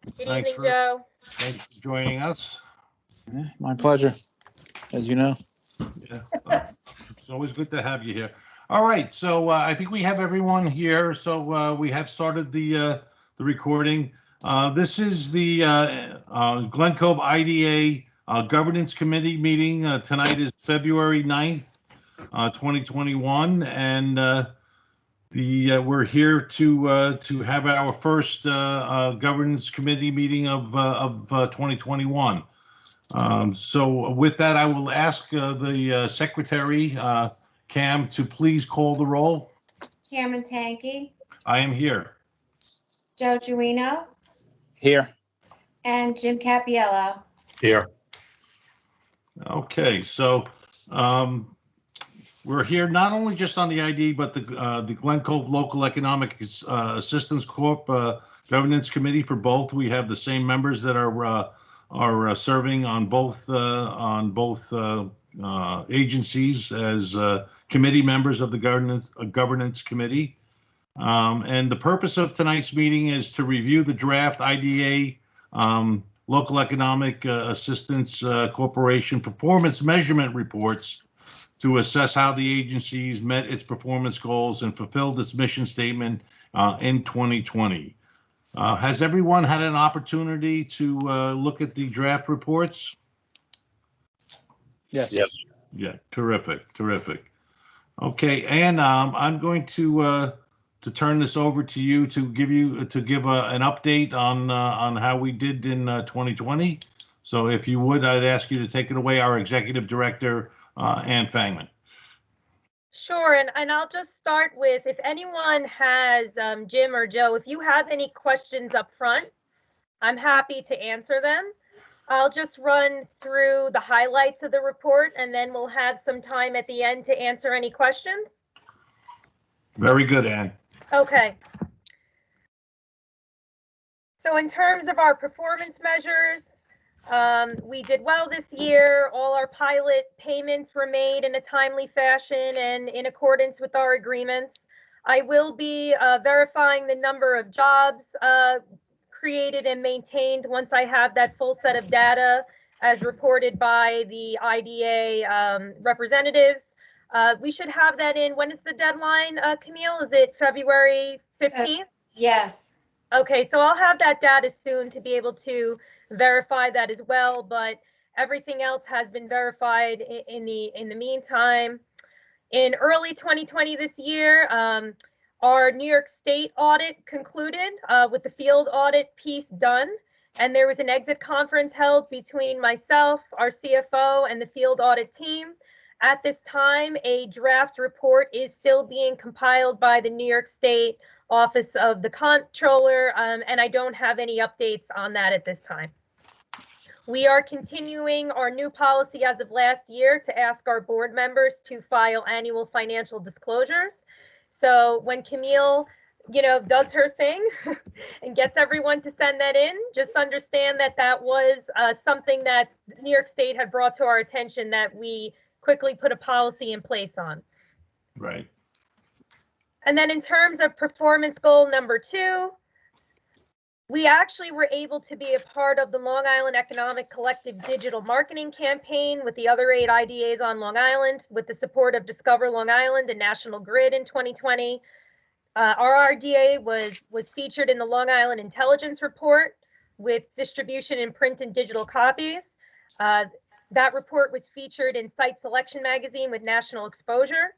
Good Thanks evening, Joe. Thanks for joining us. My pleasure, as you know. Yeah, it's always good to have you here. All right, so I think we have everyone here. So we have started the recording. This is the Glen Cove IDA Governance Committee meeting. Tonight is February 9th, 2021, and we're here to have our first Governance Committee meeting of 2021. So with that, I will ask the secretary, Cam, to please call the roll. Chairman Tanky, I am here. Joe Juino, Here. and Jim Capiello. Here. Okay, so we're here not only just on the ID, but the Glen Cove Local Economic Assistance Corp Governance Committee for both. We have the same members that are serving on both agencies as committee members of the governance committee. And the purpose of tonight's meeting is to review the draft IDA Local Economic Assistance Corporation performance measurement reports to assess how the agencies met its performance goals and fulfilled its mission statement in 2020. Has everyone had an opportunity to look at the draft reports? Yes. Yes. Yeah, terrific. Okay, and I'm going to turn this over to you to give an update on how we did in 2020. So if you would, I'd ask you to take it away, our Executive Director, Ann Fangman. Sure, and I'll just start with, if anyone has, Jim or Joe, if you have any questions up front, I'm happy to answer them. I'll just run through the highlights of the report, and then we'll have some time at the end to answer any questions. Very good, Ann. Okay. So in terms of our performance measures, we did well this year. All our pilot payments were made in a timely fashion and in accordance with our agreements. I will be verifying the number of jobs created and maintained once I have that full set of data as reported by the IDA representatives. We should have that in, when is the deadline, Camille? Is it February 15th? Yes. Okay, so I'll have that data soon to be able to verify that as well, but everything else has been verified in the meantime. In early 2020 this year, our New York State audit concluded with the field audit piece done, and there was an exit conference held between myself, our CFO, and the field audit team. At this time, a draft report is still being compiled by the New York State Office of the Comptroller, and I don't have any updates on that at this time. We are continuing our new policy as of last year to ask our board members to file annual financial disclosures. So when Camille, does her thing and gets everyone to send that in, just understand that that was something that New York State had brought to our attention that we quickly put a policy in place on. Right. And then in terms of performance goal number 2, we actually were able to be a part of the Long Island Economic Collective digital marketing campaign with the other 8 IDAs on Long Island with the support of Discover Long Island and National Grid in 2020. Our RDA was featured in the Long Island Intelligence Report with distribution in print and digital copies. That report was featured in Site Selection magazine with national exposure.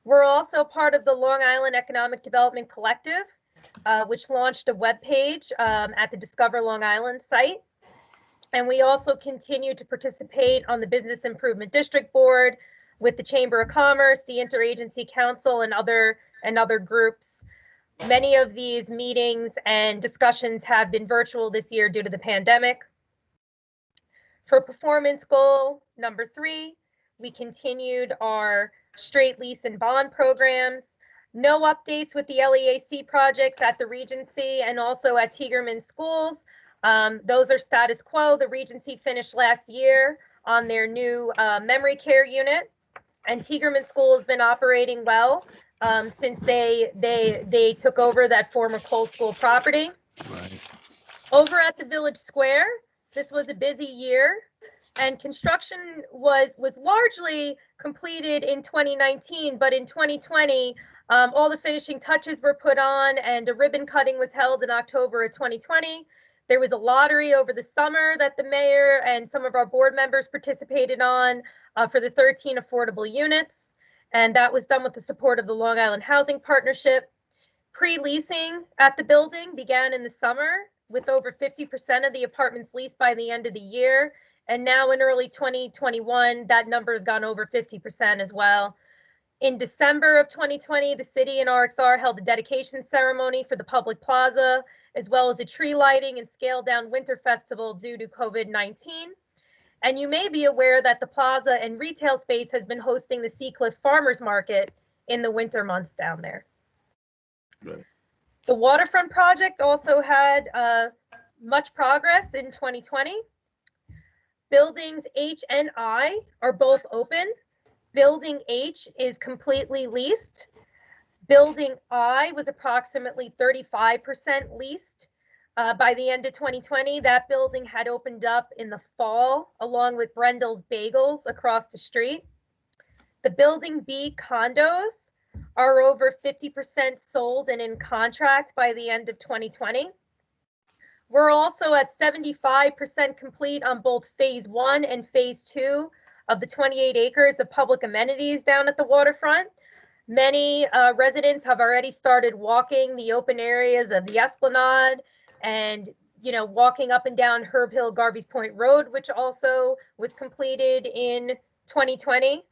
We're also part of the Long Island Economic Development Collective, which launched a webpage at the Discover Long Island site. And we also continue to participate on the Business Improvement District Board with the Chamber of Commerce, the Interagency Council, and other groups. Many of these meetings and discussions have been virtual this year due to the pandemic. For performance goal number 3, we continued our straight lease and bond programs. No updates with the LEAC projects at the Regency and also at Tiegerman Schools. Those are status quo. The Regency finished last year on their new memory care unit, and Tiegerman School has been operating well since they took over that former Cole School property. Right. Over at the Village Square, this was a busy year, and construction was largely completed in 2019, but in 2020, all the finishing touches were put on and a ribbon cutting was held in October of 2020. There was a lottery over the summer that the mayor and some of our board members participated on for the 13 affordable units, and that was done with the support of the Long Island Housing Partnership. Pre-leasing at the building began in the summer, with over 50% of the apartments leased by the end of the year. And now in early 2021, that number has gone over 50% as well. In December of 2020, the city and RXR held a dedication ceremony for the public plaza, as well as a tree lighting and scaled down winter festival due to COVID-19. And you may be aware that the plaza and retail space has been hosting the Seacliff Farmers Market in the winter months down there. Right. The waterfront project also had much progress in 2020. Buildings H and I are both open. Building H is completely leased. Building I was approximately 35% leased. By the end of 2020, that building had opened up in the fall, along with Brendel's Bagels across the street. The Building B condos are over 50% sold and in contract by the end of 2020. We're also at 75% complete on both phase 1 and phase 2 of the 28 acres of public amenities down at the waterfront. Many residents have already started walking the open areas of the Esplanade and, you know, walking up and down Herb Hill Garvey's Point Road, which also was completed in 2020.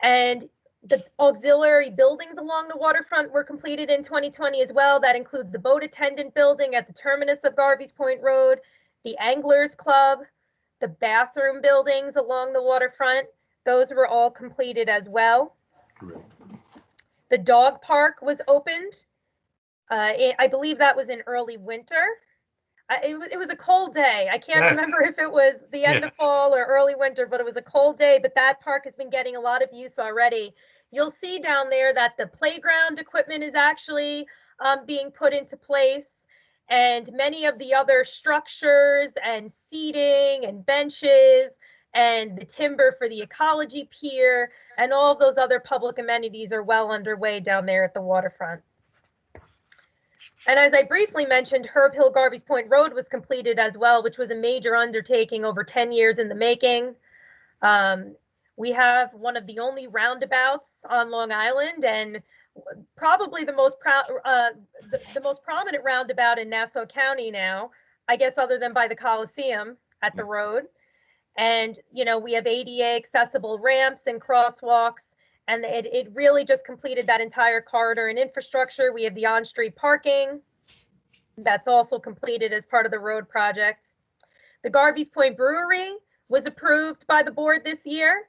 And the auxiliary buildings along the waterfront were completed in 2020 as well. That includes the boat attendant building at the terminus of Garvey's Point Road, the Anglers Club, the bathroom buildings along the waterfront. Those were all completed as well. Correct. The dog park was opened. I believe that was in early winter. It was a cold day. I can't remember if it was the end of fall or early winter, but it was a cold day. But that park has been getting a lot of use already. You'll see down there that the playground equipment is actually being put into place, and many of the other structures and seating and benches and the timber for the ecology pier and all of those other public amenities are well underway down there at the waterfront. And as I briefly mentioned, Herb Hill Garvey's Point Road was completed as well, which was a major undertaking over 10 years in the making. We have one of the only roundabouts on Long Island, and probably the most prominent roundabout in Nassau County now, I guess, other than by the Coliseum at the road. And, you know, we have ADA accessible ramps and crosswalks, and it really just completed that entire corridor and infrastructure. We have the on-street parking. That's also completed as part of the road project. The Garvey's Point Brewery was approved by the board this year.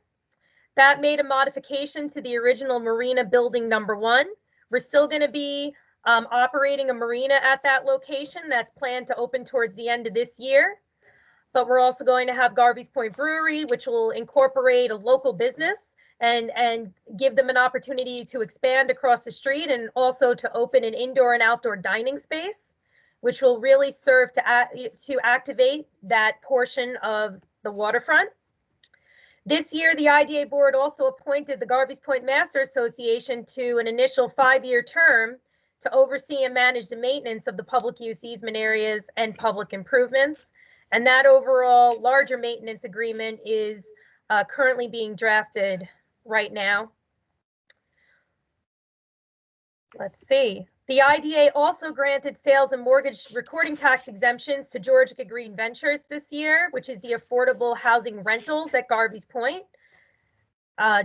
That made a modification to the original Marina Building number 1. We're still going to be operating a marina at that location that's planned to open towards the end of this year. But we're also going to have Garvey's Point Brewery, which will incorporate a local business and give them an opportunity to expand across the street, and also to open an indoor and outdoor dining space, which will really serve to activate that portion of the waterfront. This year, the IDA board also appointed the Garvey's Point Master Association to an initial 5-year term to oversee and manage the maintenance of the public use easement areas and public improvements. And that overall larger maintenance agreement is currently being drafted right now. Let's see. The IDA also granted sales and mortgage recording tax exemptions to Georgia Green Ventures this year, which is the affordable housing rentals at Garvey's Point.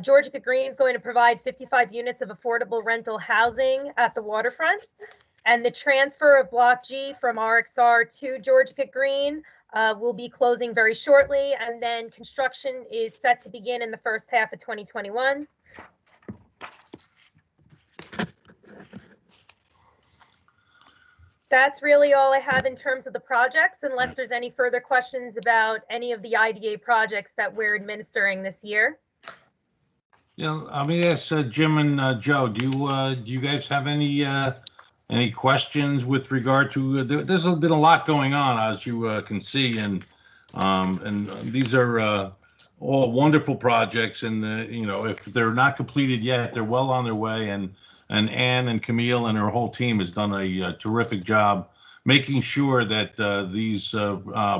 Georgia Green is going to provide 55 units of affordable rental housing at the waterfront. And the transfer of Block G from RXR to Georgia Green will be closing very shortly. And then construction is set to begin in the first half of 2021. That's really all I have in terms of the projects, unless there's any further questions about any of the IDA projects that we're administering this year. Yeah, I mean, yes, Jim and Joe, do you guys have any any questions with regard to, there's been a lot going on, as you can see, and these are all wonderful projects, and if they're not completed yet, they're well on their way, and Ann and Camille and her whole team has done a terrific job making sure that these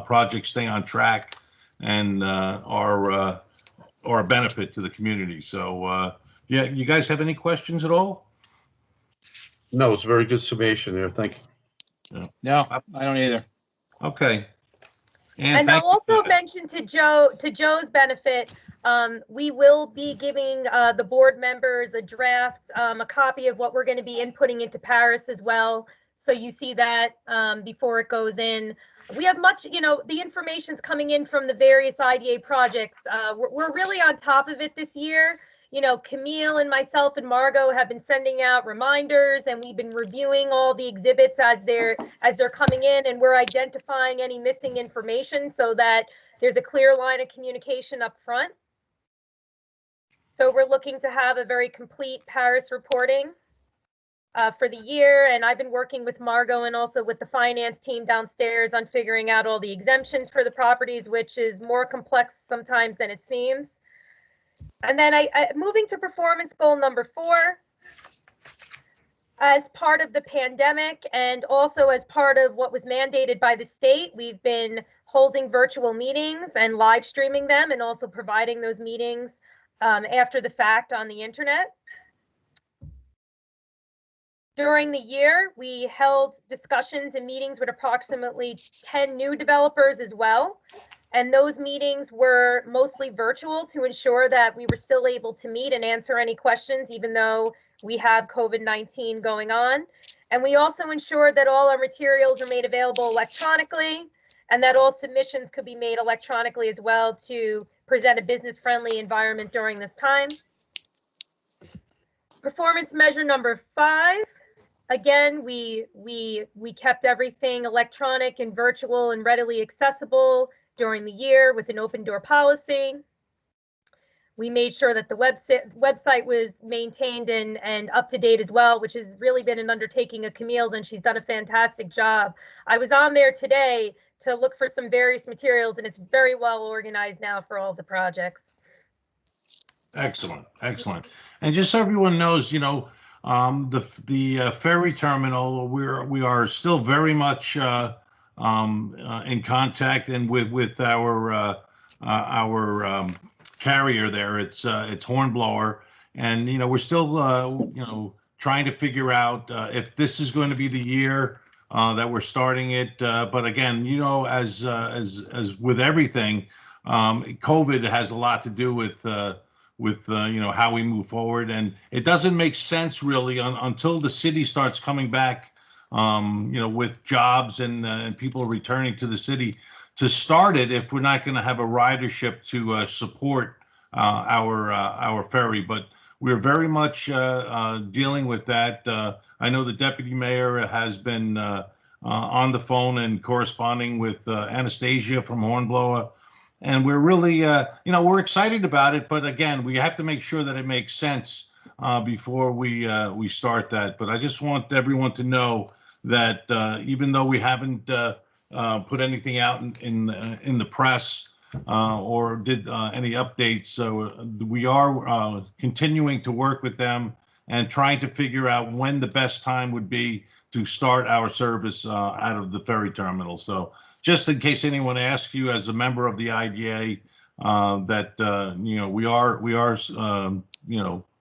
projects stay on track and are a benefit to the community. So yeah, you guys have any questions at all? No, it's a very good summation there. Thank you. No, I don't either. Okay. And I'll also mention to Joe's benefit, we will be giving the board members a draft, a copy of what we're going to be inputting into Paris as well. So you see that before it goes in. We have much, the information's coming in from the various IDA projects. We're really on top of it this year. Camille and myself and Margot have been sending out reminders, and we've been reviewing all the exhibits as they're coming in, and we're identifying any missing information so that there's a clear line of communication up front. So we're looking to have a very complete Paris reporting for the year, and I've been working with Margot and also with the finance team downstairs on figuring out all the exemptions for the properties, which is more complex sometimes than it seems. And then moving to performance goal number 4, as part of the pandemic and also as part of what was mandated by the state, we've been holding virtual meetings and live streaming them, and also providing those meetings after the fact on the internet. During the year, we held discussions and meetings with approximately 10 new developers as well. And those meetings were mostly virtual to ensure that we were still able to meet and answer any questions, even though we have COVID-19 going on. And we also ensured that all our materials are made available electronically, and that all submissions could be made electronically as well to present a business-friendly environment during this time. Performance measure number 5. Again, we kept everything electronic and virtual and readily accessible during the year with an open door policy. We made sure that the website was maintained and up to date as well, which has really been an undertaking of Camille's, and she's done a fantastic job. I was on there today to look for some various materials, and it's very well organized now for all the projects. Excellent, excellent. And just so everyone knows, the ferry terminal, we are still very much in contact and with our carrier there. It's Hornblower, and we're still trying to figure out if this is going to be the year that we're starting it. But again, as with everything, COVID has a lot to do with how we move forward, and it doesn't make sense really until the city starts coming back, with jobs and people returning to the city to start it, if we're not going to have a ridership to support our ferry. But we're very much dealing with that. I know the deputy mayor has been on the phone and corresponding with Anastasia from Hornblower. And we're really, we're excited about it. But again, we have to make sure that it makes sense before we start that. But I just want everyone to know that even though we haven't put anything out in the press or did any updates, so we are continuing to work with them and trying to figure out when the best time would be to start our service out of the ferry terminal. So just in case anyone asks you, as a member of the IDA, that we are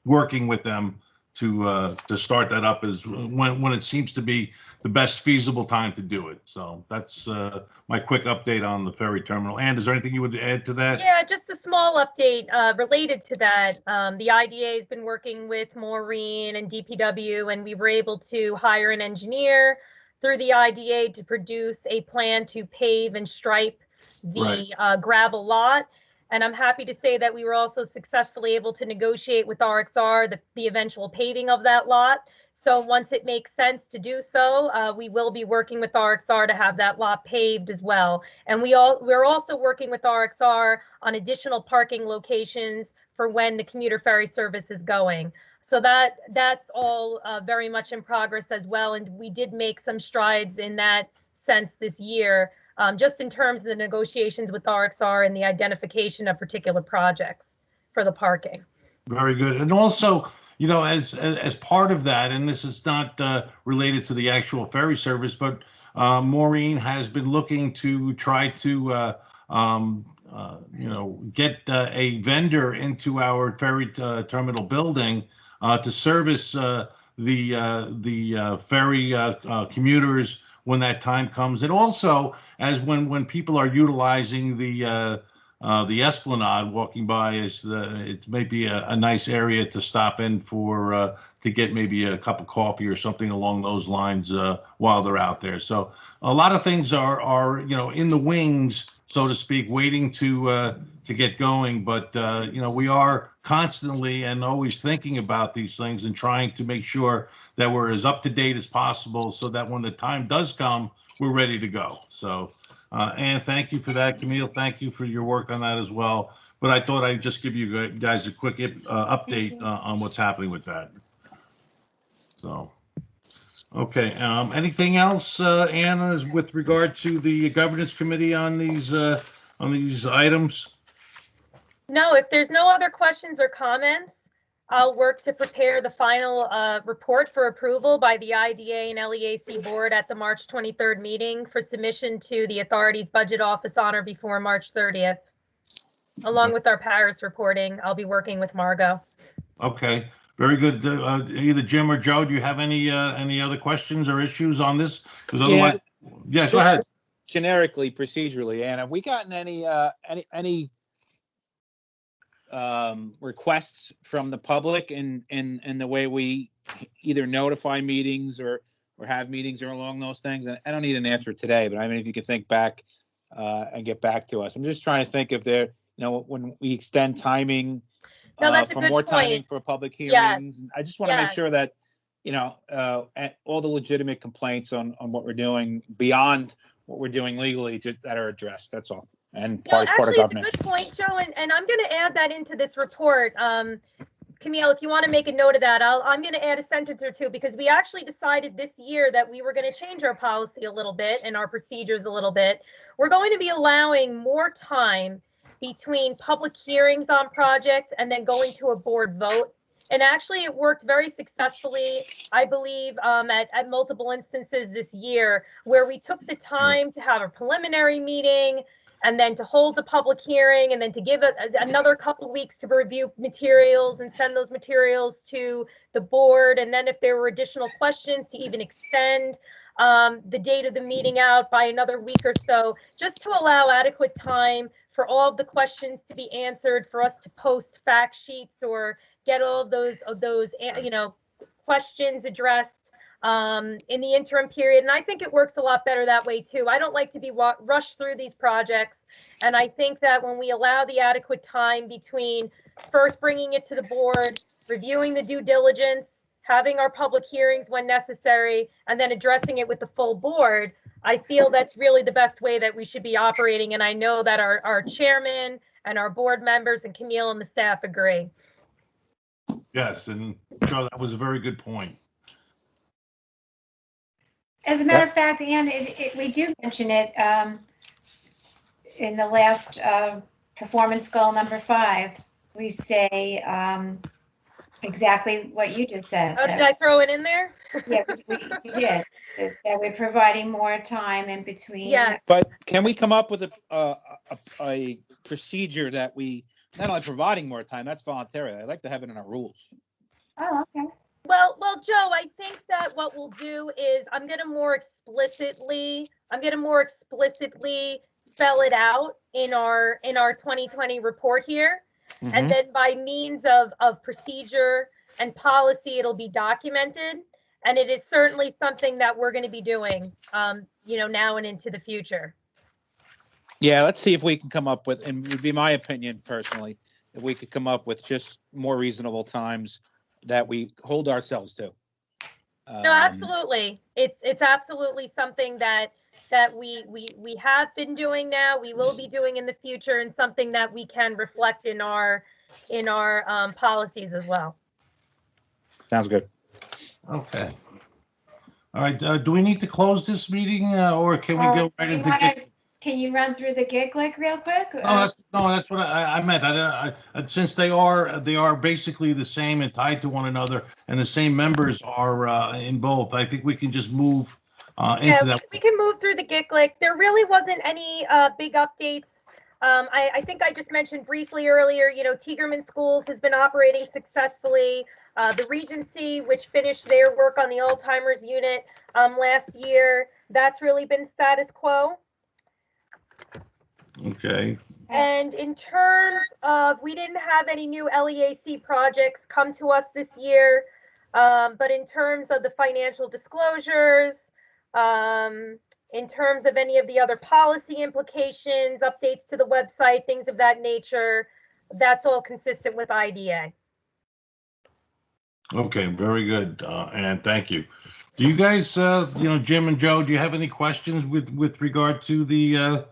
working with them to start that up as when it seems to be the best feasible time to do it. So that's my quick update on the ferry terminal. And is there anything you would add to that? Yeah, just a small update related to that. The IDA has been working with Maureen and DPW, and we were able to hire an engineer through the IDA to produce a plan to pave and stripe the gravel lot. And I'm happy to say that we were also successfully able to negotiate with RXR the eventual paving of that lot. So once it makes sense to do so, we will be working with RXR to have that lot paved as well. And we're also working with RXR on additional parking locations for when the commuter ferry service is going. So that's all very much in progress as well. And we did make some strides in that sense this year, just in terms of the negotiations with RXR and the identification of particular projects for the parking. Very good. And also, you know, as part of that, and this is not related to the actual ferry service, but Maureen has been looking to try to you know, get a vendor into our ferry terminal building to service the ferry commuters when that time comes, and also as when people are utilizing the Esplanade, walking by, is it may be a nice area to stop in for to get maybe a cup of coffee or something along those lines while they're out there. So a lot of things are you know, in the wings, so to speak, waiting to get going. But you know, we are constantly and always thinking about these things and trying to make sure that we're as up to date as possible, so that when the time does come, we're ready to go. So. And thank you for that, Camille. Thank you for your work on that as well. But I thought I'd just give you guys a quick update on what's happening with that. So, okay. Anything else, Anna, with regard to the governance committee on these items? No, if there's no other questions or comments, I'll work to prepare the final report for approval by the IDA and LEAC board at the March 23rd meeting for submission to the authority's budget office on or before March 30th. Along with our Paris reporting, I'll be working with Margot. Okay, very good. Either Jim or Joe, do you have any other questions or issues on this? Because otherwise, yeah, go ahead. Generically, procedurally, Anna, have we gotten any requests from the public in the way we either notify meetings or have meetings or along those things? And I don't need an answer today, but I mean, if you could think back and get back to us. I'm just trying to think if there, you know, when we extend timing That's a for good more point. timing for public hearings. I just want to make sure that, you know, all the legitimate complaints on what we're doing beyond what we're doing legally that are addressed. That's all. And part of government. It's a good point, Joe, and I'm going to add that into this report. Camille, if you want to make a note of that, I'm going to add a sentence or two, because we actually decided this year that we were going to change our policy a little bit and our procedures a little bit. We're going to be allowing more time between public hearings on projects and then going to a board vote. And actually, it worked very successfully, I believe, at multiple instances this year, where we took the time to have a preliminary meeting, and then to hold a public hearing, and then to give another couple of weeks to review materials and send those materials to the board. And then if there were additional questions, to even extend the date of the meeting out by another week or so, just to allow adequate time for all of the questions to be answered, for us to post fact sheets or get all of those you know, questions addressed in the interim period. And I think it works a lot better that way too. I don't like to be rushed through these projects. And I think that when we allow the adequate time between first bringing it to the board, reviewing the due diligence, having our public hearings when necessary, and then addressing it with the full board, I feel that's really the best way that we should be operating. And I know that our chairman and our board members and Camille and the staff agree. Yes, and Joe, that was a very good point. As a matter of fact, Ann, we do mention it in the last performance goal number 5. We say exactly what you just said. Oh, did I throw it in there? Yeah, we did. That we're providing more time in between. Yes. But can we come up with a procedure that we not only providing more time, that's voluntary. I'd like to have it in our rules. Oh, okay. Well, Joe, I think that what we'll do is I'm going to more explicitly spell it out in our 2020 report here. Mm-hmm. And then by means of procedure and policy, it'll be documented. And it is certainly something that we're going to be doing, you know, now and into the future. Yeah, let's see if we can come up with, and it would be my opinion personally, if we could come up with just more reasonable times that we hold ourselves to. No, absolutely. It's absolutely something that we have been doing now, we will be doing in the future, and something that we can reflect in our policies as well. Sounds good. Okay. All right, do we need to close this meeting, or can we go right Do you into? wanna- Can you run through the GIGLIC real quick? No, that's what I meant. Since they are basically the same and tied to one another, and the same members are in both. I think we can just move Yeah, into that. we can move through the GICLIC. There really wasn't any big updates. I think I just mentioned briefly earlier, you know, Tiegerman Schools has been operating successfully. The Regency, which finished their work on the Alzheimer's unit last year, that's really been status quo. Okay. And in terms of, we didn't have any new LEAC projects come to us this year, but in terms of the financial disclosures, in terms of any of the other policy implications, updates to the website, things of that nature, that's all consistent with IDA. Okay, very good, and thank you. Do you guys, Jim and Joe, do you have any questions with regard to the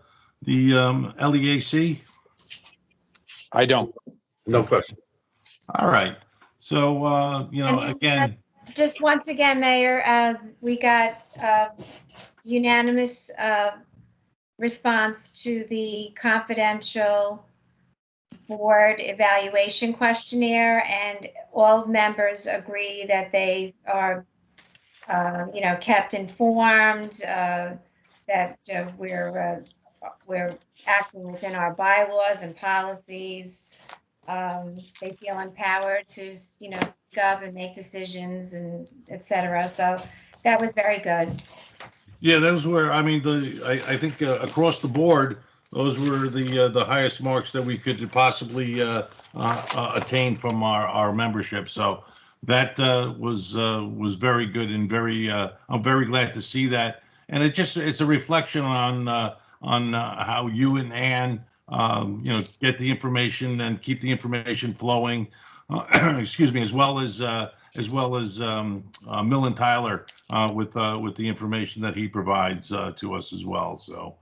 LEAC? I don't. No question. All right. So, again, Just once again, Mayor, we got unanimous response to the confidential board evaluation questionnaire, and all members agree that they are, kept informed, that we're acting within our bylaws and policies. They feel empowered to, speak up and make decisions and et cetera. So that was very good. yeah, those were, I mean, I think across the board, those were the highest marks that we could possibly attain from our membership. So that was very good and I'm very glad to see that. And it's a reflection on how you and Ann, get the information and keep the information flowing. Excuse me, as well as Mill and Tyler with the information that he provides to us as well. So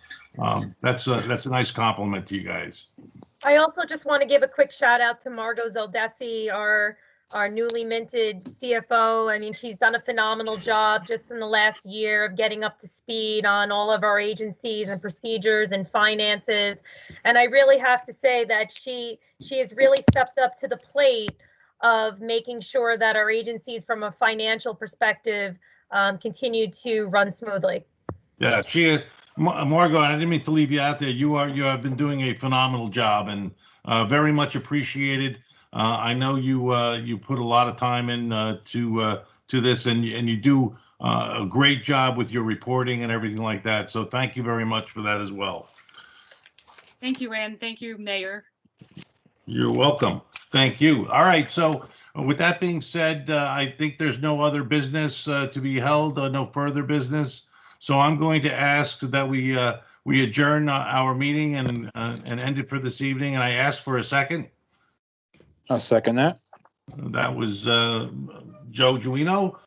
that's a nice compliment to you guys. I also just want to give a quick shout out to Margot Zeldesi, our newly minted CFO. I mean, she's done a phenomenal job just in the last year of getting up to speed on all of our agencies and procedures and finances. And I really have to say that she has really stepped up to the plate of making sure that our agencies from a financial perspective continue to run smoothly. Yeah, Margot, I didn't mean to leave you out there. You have been doing a phenomenal job and very much appreciated. I know you put a lot of time in to this, and you do a great job with your reporting and everything like that. So thank you very much for that as well. Thank you, Ann. Thank you, Mayor. You're welcome. Thank you. All right. So with that being said, I think there's no other business to be held, no further business. So I'm going to ask that we adjourn our meeting and end it for this evening. And I ask for a second. I'll second that. That was Joe Giuino.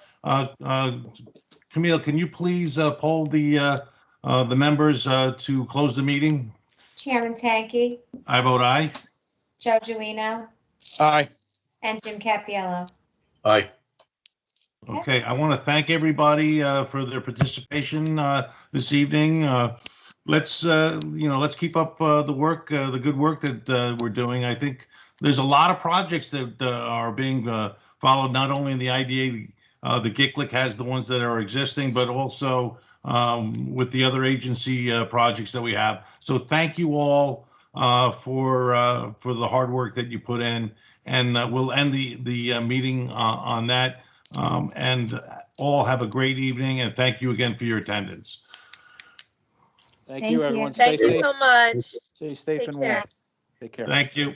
Camille, can you please poll the members to close the meeting? Chairman Tanky, I vote aye. Joe Giuino, Aye. and Jim Capiello. Aye. Okay, I want to thank everybody for their participation this evening. Let's keep up the work, the good work that we're doing. I think there's a lot of projects that are being followed, not only in the IDA, the GICLIC has the ones that are existing, but also with the other agency projects that we have. So thank you all for the hard work that you put in, and we'll end the meeting on that. And all have a great evening, and thank you again for your attendance. Thank Thank you, you. everyone. Stay Thank you safe. so much. Stay safe Take and care. well. Take care. Thank you.